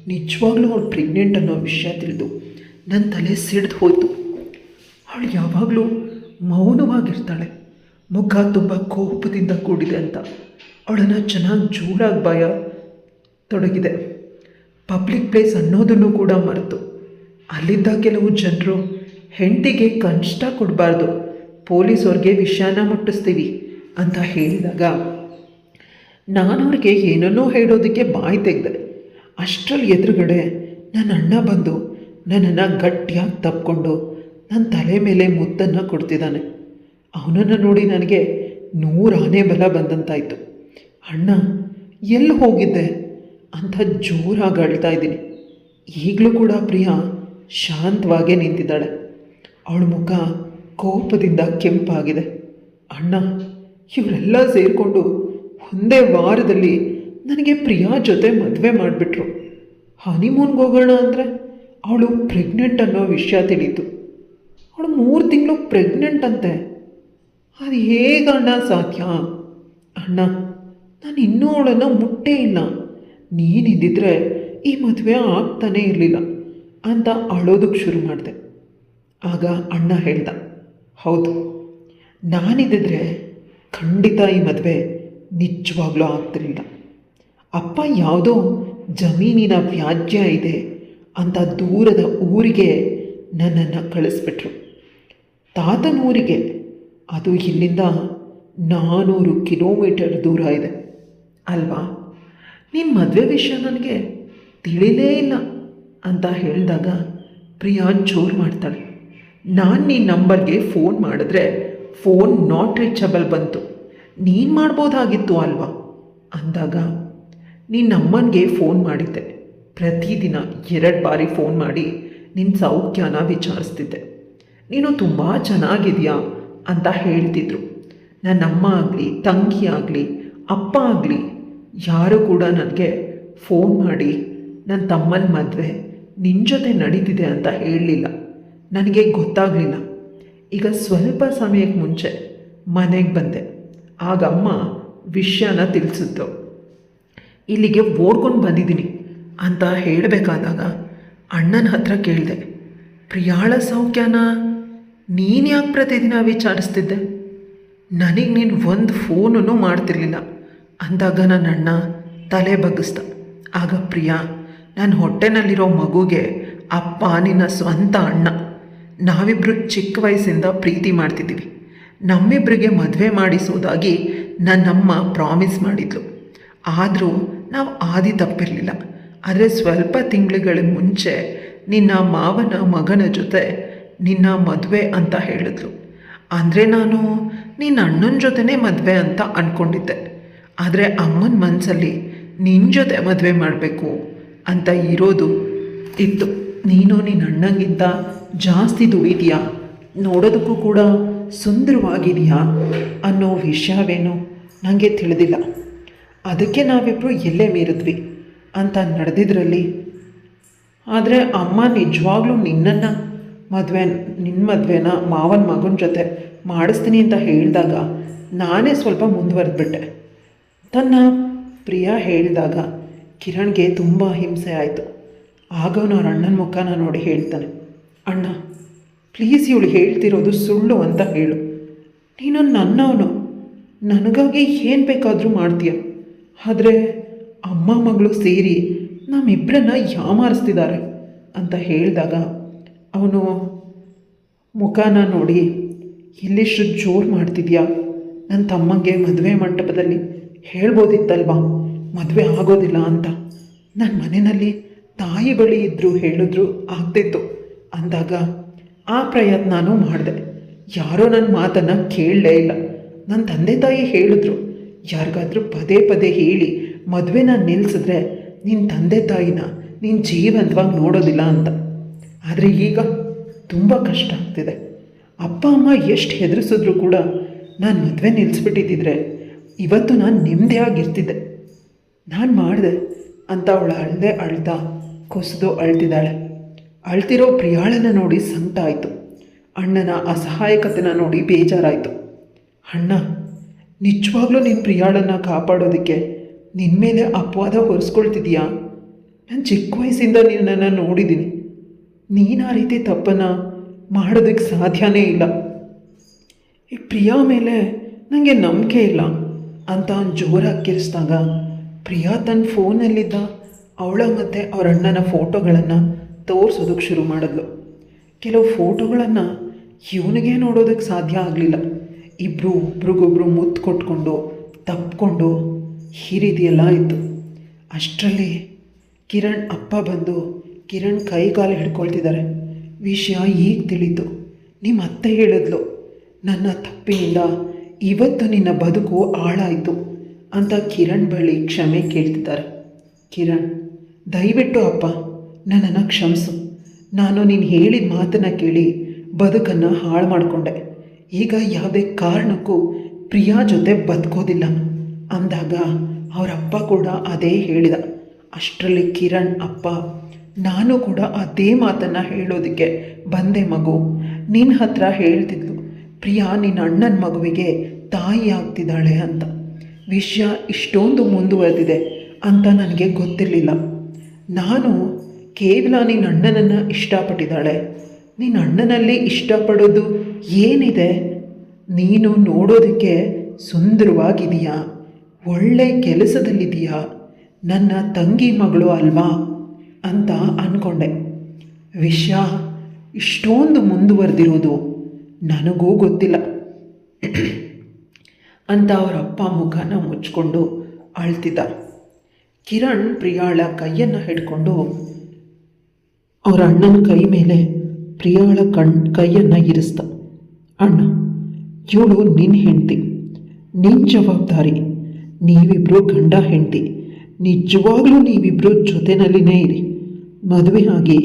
ನಿಜವಾಗ್ಲೂ ಅವಳು ಪ್ರೆಗ್ನೆಂಟ್ ಅನ್ನೋ ವಿಷಯ ತಿಳಿದು ನನ್ನ ತಲೆ ಸಿಡ್ದು ಹೋಯಿತು. ಅವಳು ಯಾವಾಗಲೂ ಮೌನವಾಗಿರ್ತಾಳೆ, ಮುಖ ತುಂಬ ಕೋಪದಿಂದ ಕೂಡಿದೆ ಅಂತ ಅವಳನ್ನು ಚೆನ್ನಾಗಿ ಜೋರಾಗಿ ಭಯ ತೊಡಗಿದೆ. ಪಬ್ಲಿಕ್ ಪ್ಲೇಸ್ ಅನ್ನೋದನ್ನು ಕೂಡ ಮರೆತು ಅಲ್ಲಿದ್ದ ಕೆಲವು ಜನರು ಹೆಂಡತಿಗೆ ಕಷ್ಟ ಕೊಡಬಾರ್ದು, ಪೊಲೀಸವ್ರಿಗೆ ವಿಷಯನ ಮುಟ್ಟಿಸ್ತೀವಿ ಅಂತ ಹೇಳಿದಾಗ ನಾನು ಅವ್ರಿಗೆ ಏನನ್ನೋ ಹೇಳೋದಕ್ಕೆ ಬಾಯಿ ತೆಗೆದೆ. ಅಷ್ಟರಲ್ಲಿ ಎದುರುಗಡೆ ನನ್ನ ಅಣ್ಣ ಬಂದು ನನ್ನನ್ನು ಗಟ್ಟಿಯಾಗಿ ತಪ್ಪಿಕೊಂಡು ನನ್ನ ತಲೆ ಮೇಲೆ ಮುತ್ತನ್ನು ಕೊಡ್ತಿದ್ದಾನೆ. ಅವನನ್ನು ನೋಡಿ ನನಗೆ 100 ಆನೆ ಬಲ ಬಂದಂತಾಯಿತು. ಅಣ್ಣ ಎಲ್ಲಿ ಹೋಗಿದ್ದೆ ಅಂತ ಜೋರಾಗಿ ಅಳ್ತಾ ಇದ್ದೀನಿ. ಈಗಲೂ ಕೂಡ ಪ್ರಿಯಾ ಶಾಂತವಾಗೇ ನಿಂತಿದ್ದಾಳೆ. ಅವಳ ಮುಖ ಕೋಪದಿಂದ ಕೆಂಪಾಗಿದೆ. ಅಣ್ಣ, ಇವರೆಲ್ಲ ಸೇರಿಕೊಂಡು ಒಂದೇ ವಾರದಲ್ಲಿ ನನಗೆ ಪ್ರಿಯಾ ಜೊತೆ ಮದುವೆ ಮಾಡಿಬಿಟ್ರು. ಹನಿಮೂನ್ಗೆ ಹೋಗೋಣ ಅಂದರೆ ಅವಳು ಪ್ರೆಗ್ನೆಂಟ್ ಅನ್ನೋ ವಿಷಯ ತಿಳಿಯಿತು. ಅವಳು 3 ತಿಂಗಳು ಪ್ರೆಗ್ನೆಂಟ್ ಅಂತೆ. ಅದು ಹೇಗಣ್ಣ ಸಾಧ್ಯ? ಅಣ್ಣ, ನಾನು ಇನ್ನೂ ಅವಳನ್ನು ಮುಟ್ಟೇ ಇಲ್ಲ, ನೀನಿದ್ದಿದ್ರೆ ಈ ಮದುವೆ ಆಗ್ತಾನೇ ಇರಲಿಲ್ಲ ಅಂತ ಅಳೋದಕ್ಕೆ ಶುರು ಮಾಡಿದೆ. ಆಗ ಅಣ್ಣ ಹೇಳ್ದ, ಹೌದು, ನಾನಿದ್ದಿದ್ರೆ ಖಂಡಿತ ಈ ಮದುವೆ ನಿಜವಾಗ್ಲೂ ಆಗ್ತಿರಲಿಲ್ಲ. ಅಪ್ಪ ಯಾವುದೋ ಜಮೀನಿನ ವ್ಯಾಜ್ಯ ಇದೆ ಅಂತ ದೂರದ ಊರಿಗೆ ನನ್ನನ್ನು ಕಳಿಸ್ಬಿಟ್ರು. ತಾತನ ಊರಿಗೆ, ಅದು ಇಲ್ಲಿಂದ 400 ಕಿಲೋಮೀಟರ್ ದೂರ ಇದೆ ಅಲ್ವಾ. ನಿಮ್ಮ ಮದುವೆ ವಿಷಯ ನನಗೆ ತಿಳಿಲೇ ಇಲ್ಲ ಅಂತ ಹೇಳಿದಾಗ ಪ್ರಿಯಾ ಜೋರು ಮಾಡ್ತಾಳೆ. ನಾನು ನಿನ್ನ ನಂಬರ್ಗೆ ಫೋನ್ ಮಾಡಿದ್ರೆ ಫೋನ್ ನಾಟ್ ರೀಚಬಲ್ ಬಂತು, ನೀನು ಮಾಡ್ಬೋದಾಗಿತ್ತು ಅಲ್ವಾ ಅಂದಾಗ ನಿನ್ನ ಅಮ್ಮನಿಗೆ ಫೋನ್ ಮಾಡಿದ್ದೆ. ಪ್ರತಿದಿನ 2 ಬಾರಿ ಫೋನ್ ಮಾಡಿ ನಿನ್ನ ಸೌಖ್ಯನ ವಿಚಾರಿಸ್ತಿದ್ದೆ. ನೀನು ತುಂಬ ಚೆನ್ನಾಗಿದೆಯಾ ಅಂತ ಹೇಳ್ತಿದ್ರು. ನನ್ನಮ್ಮ ಆಗಲಿ, ತಂಗಿ ಆಗಲಿ, ಅಪ್ಪ ಆಗಲಿ ಯಾರೂ ಕೂಡ ನನಗೆ ಫೋನ್ ಮಾಡಿ ನನ್ನ ತಮ್ಮನ ಮದುವೆ ನಿನ್ನ ಜೊತೆ ನಡೀತಿದೆ ಅಂತ ಹೇಳಲಿಲ್ಲ. ನನಗೆ ಗೊತ್ತಾಗಲಿಲ್ಲ. ಈಗ ಸ್ವಲ್ಪ ಸಮಯಕ್ಕೆ ಮುಂಚೆ ಮನೆಗೆ ಬಂದೆ. ಆಗಮ್ಮ ವಿಷಯನ ತಿಳಿಸಿದ್ದು. ಇಲ್ಲಿಗೆ ಓಡ್ಕೊಂಡು ಬಂದಿದ್ದೀನಿ ಅಂತ ಹೇಳಬೇಕಾದಾಗ ಅಣ್ಣನ ಹತ್ರ ಕೇಳಿದೆ, ಪ್ರಿಯಾಳ ಸೌಖ್ಯನ ನೀನು ಯಾಕೆ ಪ್ರತಿದಿನ ವಿಚಾರಿಸ್ತಿದ್ದೆ? ನನಗೆ ನೀನು ಒಂದು ಫೋನೂ ಮಾಡ್ತಿರ್ಲಿಲ್ಲ ಅಂದಾಗ ನನ್ನ ಅಣ್ಣ ತಲೆ ಬಗ್ಗಿಸ್ದ. ಆಗ ಪ್ರಿಯಾ, ನನ್ನ ಹೊಟ್ಟೆನಲ್ಲಿರೋ ಮಗುಗೆ ಅಪ್ಪ ನಿನ್ನ ಸ್ವಂತ ಅಣ್ಣ. ನಾವಿಬ್ಬರು ಚಿಕ್ಕ ವಯಸ್ಸಿಂದ ಪ್ರೀತಿ ಮಾಡ್ತಿದ್ದೀವಿ. ನಮ್ಮಿಬ್ಬರಿಗೆ ಮದುವೆ ಮಾಡಿಸೋದಾಗಿ ನನ್ನಮ್ಮ ಪ್ರಾಮಿಸ್ ಮಾಡಿದ್ಲು. ಆದರೂ ನಾವು ಆದಿ ತಪ್ಪಿರಲಿಲ್ಲ. ಆದರೆ ಸ್ವಲ್ಪ ತಿಂಗಳುಗಳ ಮುಂಚೆ ನಿನ್ನ ಮಾವನ ಮಗನ ಜೊತೆ ನಿನ್ನ ಮದುವೆ ಅಂತ ಹೇಳಿದ್ಲು. ಅಂದರೆ ನಾನು ನಿನ್ನ ಅಣ್ಣನ ಜೊತೆನೇ ಮದುವೆ ಅಂತ ಅಂದ್ಕೊಂಡಿದ್ದೆ. ಆದರೆ ಅಮ್ಮನ ಮನಸ್ಸಲ್ಲಿ ನಿನ್ನ ಜೊತೆ ಮದುವೆ ಮಾಡಬೇಕು ಅಂತ ಇರೋದು ಇತ್ತು. ನೀನು ನಿನ್ನ ಅಣ್ಣಂಗಿಂತ ಜಾಸ್ತಿ ದುಡಿದೀಯಾ, ನೋಡೋದಕ್ಕೂ ಕೂಡ ಸುಂದರವಾಗಿದೆಯಾ ಅನ್ನೋ ವಿಷಯವೇನು ನನಗೆ ತಿಳಿದಿಲ್ಲ. ಅದಕ್ಕೆ ನಾವಿಬ್ಬರು ಎಲ್ಲೇ ಮೀರಿದ್ವಿ ಅಂತ ನಡೆದಿದ್ರಲ್ಲಿ. ಆದರೆ ಅಮ್ಮ ನಿಜವಾಗ್ಲೂ ನಿನ್ನ ಮದುವೆನ ಮಾವನ ಮಗನ ಜೊತೆ ಮಾಡಿಸ್ತೀನಿ ಅಂತ ಹೇಳಿದಾಗ ನಾನೇ ಸ್ವಲ್ಪ ಮುಂದುವರೆದ್ಬಿಟ್ಟೆ. ತನ್ನ ಪ್ರಿಯ ಹೇಳಿದಾಗ ಕಿರಣ್ಗೆ ತುಂಬ ಹಿಂಸೆ ಆಯಿತು. ಆಗ ಅವನು ಅವ್ರ ಅಣ್ಣನ ಮುಖನ ನೋಡಿ ಹೇಳ್ತಾನೆ, ಅಣ್ಣ ಪ್ಲೀಸ್ ಇವಳು ಹೇಳ್ತಿರೋದು ಸುಳ್ಳು ಅಂತ ಹೇಳು. ನೀನು ನನ್ನವನು, ನನಗಾಗಿ ಏನು ಬೇಕಾದರೂ ಮಾಡ್ತೀಯ. ಆದರೆ ಅಮ್ಮ ಮಗಳು ಸೇರಿ ನಮ್ಮಿಬ್ಬರನ್ನ ಯಾಮಾರಿಸ್ತಿದ್ದಾರೆ ಅಂತ ಹೇಳಿದಾಗ ಅವನು ಮುಖನ ನೋಡಿ, ಇಲ್ಲಿಷ್ಟು ಜೋರು ಮಾಡ್ತಿದ್ಯಾ? ನನ್ನ ತಮ್ಮಂಗೆ ಮದುವೆ ಮಂಟಪದಲ್ಲಿ ಹೇಳ್ಬೋದಿತ್ತಲ್ವಾ ಮದುವೆ ಆಗೋದಿಲ್ಲ ಅಂತ. ನನ್ನ ಮನೆಯಲ್ಲಿ ತಾಯಿ ಬಳಿ ಇದ್ದರೂ ಹೇಳಿದ್ರು ಆಗ್ತಿತ್ತು ಅಂದಾಗ ಆ ಪ್ರಯತ್ನನೂ ಮಾಡಿದೆ. ಯಾರೋ ನನ್ನ ಮಾತನ್ನು ಕೇಳಲೇ ಇಲ್ಲ. ನನ್ನ ತಂದೆ ತಾಯಿ ಹೇಳಿದ್ರು, ಯಾರಿಗಾದ್ರೂ ಪದೇ ಪದೇ ಹೇಳಿ ಮದುವೆನ ನಿಲ್ಲಿಸಿದ್ರೆ ನಿನ್ನ ತಂದೆ ತಾಯಿನ ನೀನು ಜೀವಂತವಾಗಿ ನೋಡೋದಿಲ್ಲ ಅಂತ. ಆದರೆ ಈಗ ತುಂಬ ಕಷ್ಟ ಆಗ್ತಿದೆ. ಅಪ್ಪ ಅಮ್ಮ ಎಷ್ಟು ಹೆದರಿಸಿದ್ರು ಕೂಡ ನಾನು ಮದುವೆ ನಿಲ್ಲಿಸ್ಬಿಟ್ಟಿದ್ದಿದ್ರೆ ಇವತ್ತು ನಾನು ನೆಮ್ಮದಿಯಾಗಿರ್ತಿದ್ದೆ. ನಾನು ಮಾಡಿದೆ ಅಂತ ಅವಳು ಅಳ್ತಾ ಕುಸಿದು ಅಳ್ತಿದ್ದಾಳೆ. ಅಳ್ತಿರೋ ಪ್ರಿಯಾಳನ್ನು ನೋಡಿ ಸಂಕಟ ಆಯಿತು. ಅಣ್ಣನ ಅಸಹಾಯಕತೆನ ನೋಡಿ ಬೇಜಾರಾಯಿತು. ಅಣ್ಣ, ನಿಜವಾಗ್ಲೂ ನಿನ್ನ ಪ್ರಿಯಾಳನ್ನು ಕಾಪಾಡೋದಕ್ಕೆ ನಿನ್ನ ಮೇಲೆ ಅಪವಾದ ಹೊರಿಸ್ಕೊಳ್ತಿದೀಯಾ? ನಾನು ಚಿಕ್ಕ ವಯಸ್ಸಿಂದ ನಿನ್ನನ್ನು ನೋಡಿದ್ದೀನಿ. ನೀನು ಆ ರೀತಿ ತಪ್ಪನ್ನು ಮಾಡೋದಕ್ಕೆ ಸಾಧ್ಯನೇ ಇಲ್ಲ. ಈ ಪ್ರಿಯಾ ಮೇಲೆ ನನಗೆ ನಂಬಿಕೆ ಇಲ್ಲ ಅಂತ ಅವ್ನು ಜೋರಾಗಿ ಕಿರಿಸಿದಾಗ ಪ್ರಿಯಾ ತನ್ನ ಫೋನಲ್ಲಿದ್ದ ಅವಳ ಮತ್ತು ಅವ್ರ ಅಣ್ಣನ ಫೋಟೋಗಳನ್ನು ತೋರಿಸೋದಕ್ಕೆ ಶುರು ಮಾಡಿದ್ಲು. ಕೆಲವು ಫೋಟೋಗಳನ್ನು ಇವನಿಗೆ ನೋಡೋದಕ್ಕೆ ಸಾಧ್ಯ ಆಗಲಿಲ್ಲ. ಇಬ್ಬರು ಒಬ್ರಿಗೊಬ್ರು ಮುತ್ತು ಕೊಟ್ಕೊಂಡು ತಪ್ಪಿಕೊಂಡು ಈ ರೀತಿಯೆಲ್ಲ ಇತ್ತು. ಅಷ್ಟರಲ್ಲಿ ಕಿರಣ್ ಅಪ್ಪ ಬಂದು ಕಿರಣ್ ಕೈ ಕಾಲು ಹಿಡ್ಕೊಳ್ತಿದ್ದಾರೆ. ವಿಷಯ ಈಗ ತಿಳಿತು. ನಿಮ್ಮ ಅತ್ತೆ ಹೇಳಿದ್ಲು, ನನ್ನ ತಪ್ಪಿನಿಂದ ಇವತ್ತು ನಿನ್ನ ಬದುಕು ಹಾಳಾಯಿತು ಅಂತ ಕಿರಣ್ ಬಳಿ ಕ್ಷಮೆ ಕೇಳ್ತಿದ್ದಾರೆ. ಕಿರಣ್, ದಯವಿಟ್ಟು ಅಪ್ಪ ನನ್ನನ್ನು ಕ್ಷಮಿಸು. ನಾನು ನೀನು ಹೇಳಿದ ಮಾತನ್ನು ಕೇಳಿ ಬದುಕನ್ನು ಹಾಳು ಮಾಡಿಕೊಂಡೆ. ಈಗ ಯಾವುದೇ ಕಾರಣಕ್ಕೂ ಪ್ರಿಯಾ ಜೊತೆ ಬದುಕೋದಿಲ್ಲ ಅಂದಾಗ ಅವರಪ್ಪ ಕೂಡ ಅದೇ ಹೇಳಿದ. ಅಷ್ಟರಲ್ಲಿ ಕಿರಣ್ ಅಪ್ಪ, ನಾನು ಕೂಡ ಅದೇ ಮಾತನ್ನು ಹೇಳೋದಕ್ಕೆ ಬಂದೆ ಮಗು. ನಿನ್ನ ಹತ್ರ ಹೇಳ್ತಿದ್ಲು ಪ್ರಿಯಾ ನಿನ್ನ ಅಣ್ಣನ ಮಗುವಿಗೆ ತಾಯಿ ಆಗ್ತಿದ್ದಾಳೆ ಅಂತ. ವಿಷಯ ಇಷ್ಟೊಂದು ಮುಂದುವರೆದಿದೆ ಅಂತ ನನಗೆ ಗೊತ್ತಿರಲಿಲ್ಲ. ನಾನು ಕೇವಲ ನಿನ್ನ ಅಣ್ಣನನ್ನು ಇಷ್ಟಪಟ್ಟಿದ್ದಾಳೆ. ನಿನ್ನ ಅಣ್ಣನಲ್ಲಿ ಇಷ್ಟಪಡೋದು ಏನಿದೆ? ನೀನು ನೋಡೋದಕ್ಕೆ ಸುಂದರವಾಗಿದೆಯಾ, ಒಳ್ಳೆ ಕೆಲಸದಲ್ಲಿದೆಯಾ, ನನ್ನ ತಂಗಿ ಮಗಳು ಅಲ್ವಾ ಅಂತ ಅಂದ್ಕೊಂಡೆ. ವಿಷಯ ಇಷ್ಟೊಂದು ಮುಂದುವರೆದಿರೋದು ನನಗೂ ಗೊತ್ತಿಲ್ಲ ಅಂತ ಅವರಪ್ಪ ಮುಖನ ಮುಚ್ಕೊಂಡು ಅಳ್ತಿದ್ದ. ಕಿರಣ್ ಪ್ರಿಯಾಳ ಕೈಯನ್ನು ಹಿಡ್ಕೊಂಡು ಅವರ ಅಣ್ಣನ ಕೈ ಮೇಲೆ ಪ್ರಿಯಾಳ ಕೈಯನ್ನು ಇರಿಸ್ದ. ಅಣ್ಣ, ಇವಳು ನಿನ್ನ ಹೆಂಡತಿ, ನಿನ್ನ ಜವಾಬ್ದಾರಿ. ನೀವಿಬ್ಬರು ಗಂಡ ಹೆಂಡತಿ. ನಿಜವಾಗ್ಲೂ ನೀವಿಬ್ಬರು ಜೊತೆನಲ್ಲಿನೇ ಇರಿ. ಮದುವೆ ಆಗಿ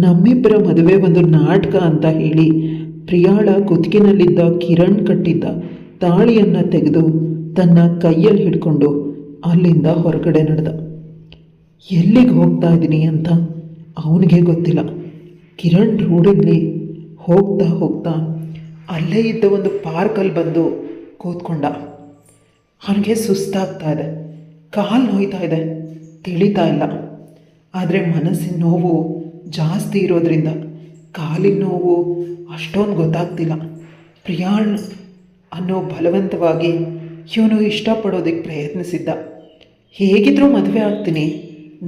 ನಮ್ಮಿಬ್ಬರ ಮದುವೆ ಒಂದು ನಾಟಕ ಅಂತ ಹೇಳಿ ಪ್ರಿಯಾಳ ಕುತ್ತಿಗೆನಲ್ಲಿದ್ದ ಕಿರಣ್ ಕಟ್ಟಿದ್ದ ತಾಳಿಯನ್ನು ತೆಗೆದು ತನ್ನ ಕೈಯಲ್ಲಿ ಹಿಡ್ಕೊಂಡು ಅಲ್ಲಿಂದ ಹೊರಗಡೆ ನಡೆದ. ಎಲ್ಲಿಗೆ ಹೋಗ್ತಾ ಇದ್ದೀನಿ ಅಂತ ಅವನಿಗೆ ಗೊತ್ತಿಲ್ಲ. ಕಿರಣ್ ರೋಡಲ್ಲಿ ಹೋಗ್ತಾ ಹೋಗ್ತಾ ಅಲ್ಲೇ ಇದ್ದ ಒಂದು ಪಾರ್ಕಲ್ಲಿ ಬಂದು ಕೂತ್ಕೊಂಡ. ಅವನಿಗೆ ಸುಸ್ತಾಗ್ತಾ ಇದೆ, ಕಾಲು ನೋಯ್ತಾ ಇದೆ, ತಿಳಿತಾ ಇಲ್ಲ. ಆದರೆ ಮನಸ್ಸಿನ ನೋವು ಜಾಸ್ತಿ ಇರೋದ್ರಿಂದ ಕಾಲಿನ ನೋವು ಅಷ್ಟೊಂದು ಗೊತ್ತಾಗ್ತಿಲ್ಲ. ಪ್ರಿಯಾಳ್ ಅನ್ನೋ ಬಲವಂತವಾಗಿ ಇವನು ಇಷ್ಟಪಡೋದಕ್ಕೆ ಪ್ರಯತ್ನಿಸಿದ್ದ. ಹೇಗಿದ್ರೂ ಮದುವೆ ಆಗ್ತೀನಿ,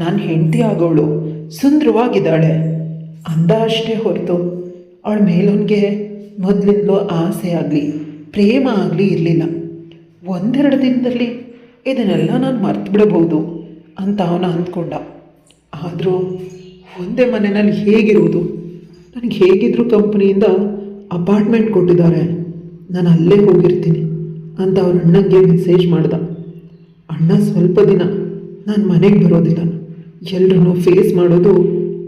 ನಾನು ಹೆಂಡತಿ ಆಗೋಳು ಸುಂದರವಾಗಿದ್ದಾಳೆ ಅಂದ ಅಷ್ಟೇ ಹೊರತು ಅವಳ ಮೇಲವನಿಗೆ ಮೊದಲಿಂದಲೂ ಆಸೆ ಆಗಲಿ ಪ್ರೇಮ ಆಗಲಿ ಇರಲಿಲ್ಲ. ಒಂದೆರಡು ದಿನದಲ್ಲಿ ಇದನ್ನೆಲ್ಲ ನಾನು ಮರ್ತು ಬಿಡಬಹುದು ಅಂತ ಅವನು ಅಂದ್ಕೊಂಡ. ಆದರೂ ಒಂದೇ ಮನೆಯಲ್ಲಿ ಹೇಗಿರುವುದು? ನನಗೆ ಹೇಗಿದ್ದರೂ ಕಂಪ್ನಿಯಿಂದ ಅಪಾರ್ಟ್ಮೆಂಟ್ ಕೊಟ್ಟಿದ್ದಾರೆ, ನಾನು ಅಲ್ಲೇ ಹೋಗಿರ್ತೀನಿ ಅಂತ ಅವ್ರ ಅಣ್ಣಂಗೆ ಮೆಸೇಜ್ ಮಾಡ್ದ. ಅಣ್ಣ ಸ್ವಲ್ಪ ದಿನ ನಾನು ಮನೆಗೆ ಬರೋದಿಲ್ಲ, ಎಲ್ಲರೂ ಫೇಸ್ ಮಾಡೋದು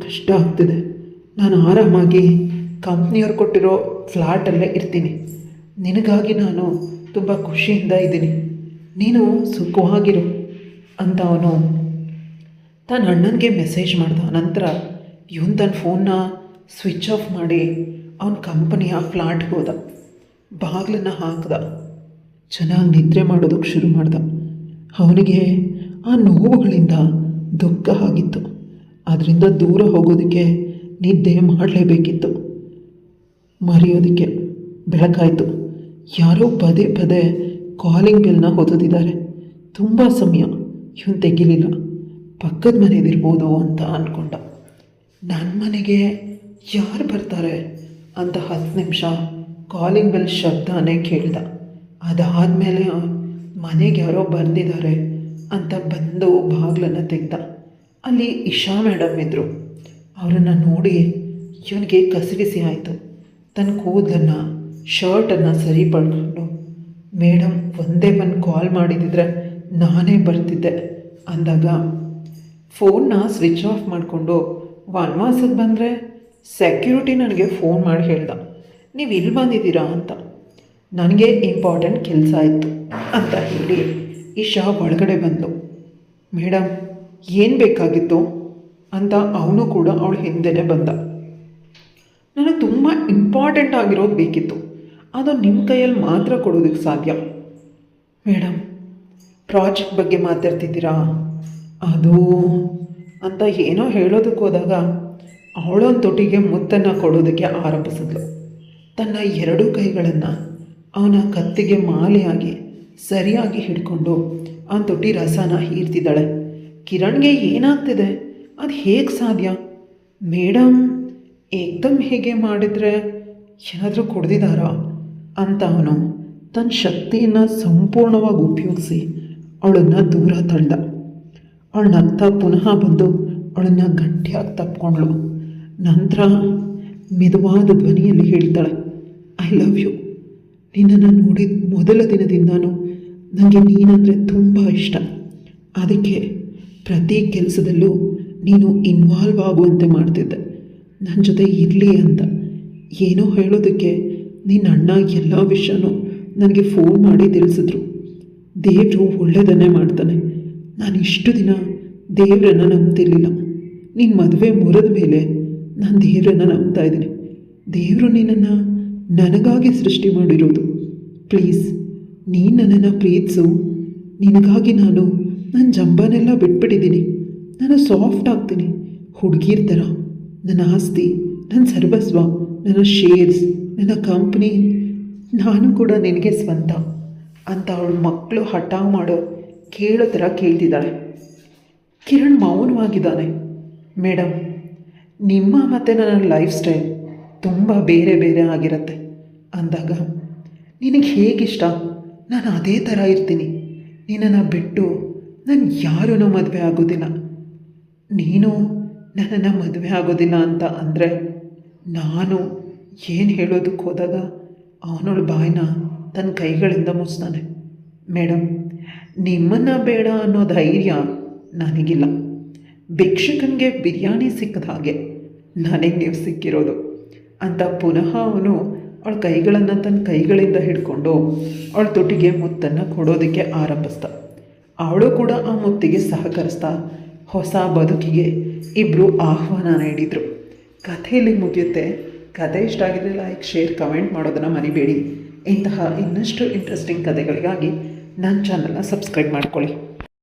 ಕಷ್ಟ ಆಗ್ತಿದೆ, ನಾನು ಆರಾಮಾಗಿ ಕಂಪ್ನಿಯವ್ರು ಕೊಟ್ಟಿರೋ ಫ್ಲ್ಯಾಟಲ್ಲೇ ಇರ್ತೀನಿ, ನಿನಗಾಗಿ ನಾನು ತುಂಬ ಖುಷಿಯಿಂದ ಇದ್ದೀನಿ, ನೀನು ಸುಖವಾಗಿರು ಅಂತ ಅವನು ತನ್ನ ಅಣ್ಣನಿಗೆ ಮೆಸೇಜ್ ಮಾಡ್ದ. ನಂತರ ಇವನು ತನ್ನ ಫೋನ್ನ ಸ್ವಿಚ್ ಆಫ್ ಮಾಡಿ ಅವನ ಕಂಪನಿಯ ಫ್ಲ್ಯಾಟ್ಗೆ ಹೋದ. ಬಾಗಿಲನ್ನು ಹಾಕ್ದ. ಚೆನ್ನಾಗಿ ನಿದ್ರೆ ಮಾಡೋದಕ್ಕೆ ಶುರು ಮಾಡ್ದ. ಅವನಿಗೆ ಆ ನೋವುಗಳಿಂದ ದುಃಖ ಆಗಿತ್ತು. ಅದರಿಂದ ದೂರ ಹೋಗೋದಕ್ಕೆ ನಿದ್ದೆ ಮಾಡಲೇಬೇಕಿತ್ತು. ಮರೆಯೋದಕ್ಕೆ ಬೆಳಕಾಯಿತು. ಯಾರೋ ಪದೇ ಪದೇ ಕಾಲಿಂಗ್ ಬೆಲ್ನ ಹೊತ್ತಿದ್ದಾರೆ. ತುಂಬ ಸಮಯ ಇವನು ತೆಗಿಲಿಲ್ಲ. ಪಕ್ಕದ ಮನೆಯದಿರ್ಬೋದು ಅಂತ ಅಂದ್ಕೊಂಡ. ನನ್ನ ಮನೆಗೆ ಯಾರು ಬರ್ತಾರೆ ಅಂತ 10 ನಿಮಿಷ ಕಾಲಿಂಗ್ ಬೆಲ್ ಶಬ್ದನೇ ಕೇಳ್ದ. ಅದಾದಮೇಲೆ ಮನೆಗೆ ಯಾರೋ ಬಂದಿದ್ದಾರೆ ಅಂತ ಬಂದು ಬಾಗಿಲನ್ನು ತೆಗೆದ. ಅಲ್ಲಿ ಇಶಾ ಮೇಡಮ್ ಇದ್ದರು. ಅವರನ್ನು ನೋಡಿ ಇವನಿಗೆ ಕಸಿವಿಸಿ ಆಯಿತು. ತನ್ನ ಕೂದಲನ್ನು ಶರ್ಟನ್ನು ಸರಿಪಡ್ಕೊಂಡು, ಮೇಡಮ್ ಒಂದೇ ಒಂದು ಕಾಲ್ ಮಾಡಿದಿದ್ರೆ ನಾನೇ ಬರ್ತಿದ್ದೆ ಅಂದಾಗ ಫೋನ್ನ ಸ್ವಿಚ್ ಆಫ್ ಮಾಡಿಕೊಂಡು ವನವಾಸಕ್ಕೆ ಬಂದರೆ ಸೆಕ್ಯೂರಿಟಿ ನನಗೆ ಫೋನ್ ಮಾಡಿ ಹೇಳ್ದ, ನೀವು ಇಲ್ಲಿ ಬಂದಿದ್ದೀರಾ ಅಂತ. ನನಗೆ ಇಂಪಾರ್ಟೆಂಟ್ ಕೆಲಸ ಇತ್ತು ಅಂತ ಹೇಳಿ ಇಶಾ ಒಳಗಡೆ ಬಂದು, ಮೇಡಮ್ ಏನು ಬೇಕಾಗಿತ್ತು ಅಂತ ಅವನು ಕೂಡ ಅವಳ ಹಿಂದೆನೇ ಬಂದ. ನನಗೆ ತುಂಬ ಇಂಪಾರ್ಟೆಂಟ್ ಆಗಿರೋದು ಬೇಕಿತ್ತು, ಅದು ನಿಮ್ಮ ಕೈಯಲ್ಲಿ ಮಾತ್ರ ಕೊಡೋದಕ್ಕೆ ಸಾಧ್ಯ. ಮೇಡಮ್ ಪ್ರಾಜೆಕ್ಟ್ ಬಗ್ಗೆ ಮಾತಾಡ್ತಿದ್ದೀರಾ ಅದು ಅಂತ ಏನೋ ಹೇಳೋದಕ್ಕೆ ಹೋದಾಗ ಅವಳೊಂದು ತೊಟ್ಟಿಗೆ ಮುತ್ತನ್ನು ಕೊಡೋದಕ್ಕೆ ಆರಂಭಿಸಿದ್ಲು. ತನ್ನ 2 ಕೈಗಳನ್ನು ಅವನ ಕತ್ತಿಗೆ ಮಾಲೆಯಾಗಿ ಸರಿಯಾಗಿ ಹಿಡ್ಕೊಂಡು ಅವನ ತೊಟ್ಟಿ ರಸನ ಹೀರ್ತಿದ್ದಾಳೆ. ಕಿರಣ್ಗೆ ಏನಾಗ್ತಿದೆ? ಅದು ಹೇಗೆ ಸಾಧ್ಯ? ಮೇಡಮ್ ಏಕ್ದಮ್ ಹೇಗೆ ಮಾಡಿದರೆ ಏನಾದರೂ ಕೊಡ್ದಿದ್ದಾರಾ ಅಂತ ಅವನು ತನ್ನ ಶಕ್ತಿಯನ್ನು ಸಂಪೂರ್ಣವಾಗಿ ಉಪಯೋಗಿಸಿ ಅವಳನ್ನು ದೂರ ತಳ್ಳ. ಅವಳ ನಗ್ತಾ ಪುನಃ ಬಂದು ಅವಳನ್ನು ಗಟ್ಟಿಯಾಗಿ ತಪ್ಕೊಂಡ್ಳು. ನಂತರ ಮಿದುವಾದ ಧ್ವನಿಯಲ್ಲಿ ಹೇಳ್ತಾಳೆ, ಐ ಲವ್ ಯು. ನಿನ್ನನ್ನು ನೋಡಿದ ಮೊದಲ ದಿನದಿಂದನೂ ನನಗೆ ನೀನಂದರೆ ತುಂಬ ಇಷ್ಟ. ಅದಕ್ಕೆ ಪ್ರತಿ ಕೆಲಸದಲ್ಲೂ ನೀನು ಇನ್ವಾಲ್ವ್ ಆಗುವಂತೆ ಮಾಡ್ತಿದ್ದೆ, ನನ್ನ ಜೊತೆ ಇರಲಿ ಅಂತ. ಏನೋ ಹೇಳೋದಕ್ಕೆ ನಿನ್ನ ಅಣ್ಣ ಎಲ್ಲ ವಿಷಯನೂ ನನಗೆ ಫೋನ್ ಮಾಡಿ ತಿಳಿಸಿದ್ರು. ದೇವರು ಒಳ್ಳೆಯದನ್ನೇ ಮಾಡ್ತಾನೆ. ನಾನು ಇಷ್ಟು ದಿನ ದೇವರನ್ನು ನಂಬ್ತಿರ್ಲಿಲ್ಲ. ನಿನ್ನ ಮದುವೆ ಮುರಿದ ಮೇಲೆ ನಾನು ದೇವರನ್ನು ನಂಬ್ತಾ ಇದ್ದೀನಿ. ದೇವರು ನಿನ್ನನ್ನು ನನಗಾಗಿ ಸೃಷ್ಟಿ ಮಾಡಿರೋದು. ಪ್ಲೀಸ್ ನೀನು ನನ್ನನ್ನು ಪ್ರೀತಿಸು. ನಿನಗಾಗಿ ನಾನು ನನ್ನ ಜಂಬನೆಲ್ಲ ಬಿಟ್ಬಿಟ್ಟಿದ್ದೀನಿ. ನಾನು ಸಾಫ್ಟ್ ಆಗ್ತೀನಿ, ಹುಡುಗಿರ ಥರ. ನನ್ನ ಆಸ್ತಿ, ನನ್ನ ಸರ್ವಸ್ವ, ನನ್ನ ಶೇರ್ಸ್, ನನ್ನ ಕಂಪ್ನಿ ನಾನು ಕೂಡ ನಿನಗೆ ಸ್ವಂತ ಅಂತ ಅವಳ ಮಕ್ಕಳು ಹಠ ಮಾಡೋ ಕೇಳೋ ಥರ ಕೇಳ್ತಿದ್ದಾಳೆ. ಕಿರಣ್ ಮೌನವಾಗಿದ್ದಾನೆ. ಮೇಡಮ್ ನಿಮ್ಮ ಮತ್ತು ನನ್ನ ಲೈಫ್ ಸ್ಟೈಲ್ ತುಂಬ ಬೇರೆ ಬೇರೆ ಆಗಿರುತ್ತೆ ಅಂದಾಗ, ನಿನಗೆ ಹೇಗಿಷ್ಟ ನಾನು ಅದೇ ಥರ ಇರ್ತೀನಿ. ನಿನ್ನನ್ನು ಬಿಟ್ಟು ನಾನು ಯಾರೂ ಮದುವೆ ಆಗೋದಿಲ್ಲ. ನೀನು ನನ್ನನ್ನು ಮದುವೆ ಆಗೋದಿಲ್ಲ ಅಂತ ಅಂದರೆ ನಾನು ಏನು ಹೇಳೋದಕ್ಕೆ ಹೋದಾಗ ಅವನೊಳ ಬಾಯಿನ ತನ್ನ ಕೈಗಳಿಂದ ಮುಚ್ತಾನೆ. ಮೇಡಮ್ ನಿಮ್ಮನ್ನು ಬೇಡ ಅನ್ನೋ ಧೈರ್ಯ ನನಗಿಲ್ಲ. ಭಿಕ್ಷುಕನಿಗೆ ಬಿರಿಯಾನಿ ಸಿಕ್ಕದ ಹಾಗೆ ನನಗೆ ನೀವು ಸಿಕ್ಕಿರೋದು ಅಂತ ಪುನಃ ಅವನು ಅವಳ ಕೈಗಳನ್ನು ತನ್ನ ಕೈಗಳಿಂದ ಹಿಡ್ಕೊಂಡು ಅವಳ ತೊಟ್ಟಿಗೆ ಮುತ್ತನ್ನು ಕೊಡೋದಕ್ಕೆ ಆರಂಭಿಸ್ದ. ಅವಳು ಕೂಡ ಆ ಮುತ್ತಿಗೆ ಸಹಕರಿಸ್ತಾ ಹೊಸ ಬದುಕಿಗೆ ಇಬ್ಬರು ಆಹ್ವಾನ ನೀಡಿದರು. ಕಥೆಯಲ್ಲಿ ಮುಗಿಯುತ್ತೆ. ಕಥೆ ಇಷ್ಟ ಆಗಿದ್ರೆ ಲೈಕ್, ಶೇರ್, ಕಮೆಂಟ್ ಮಾಡೋದನ್ನು ಮರಿಬೇಡಿ. ಇಂತಹ ಇನ್ನಷ್ಟು ಇಂಟ್ರೆಸ್ಟಿಂಗ್ ಕಥೆಗಳಿಗಾಗಿ ನನ್ನ ಚಾನಲ್ನ ಸಬ್ಸ್ಕ್ರೈಬ್ ಮಾಡ್ಕೊಳ್ಳಿ.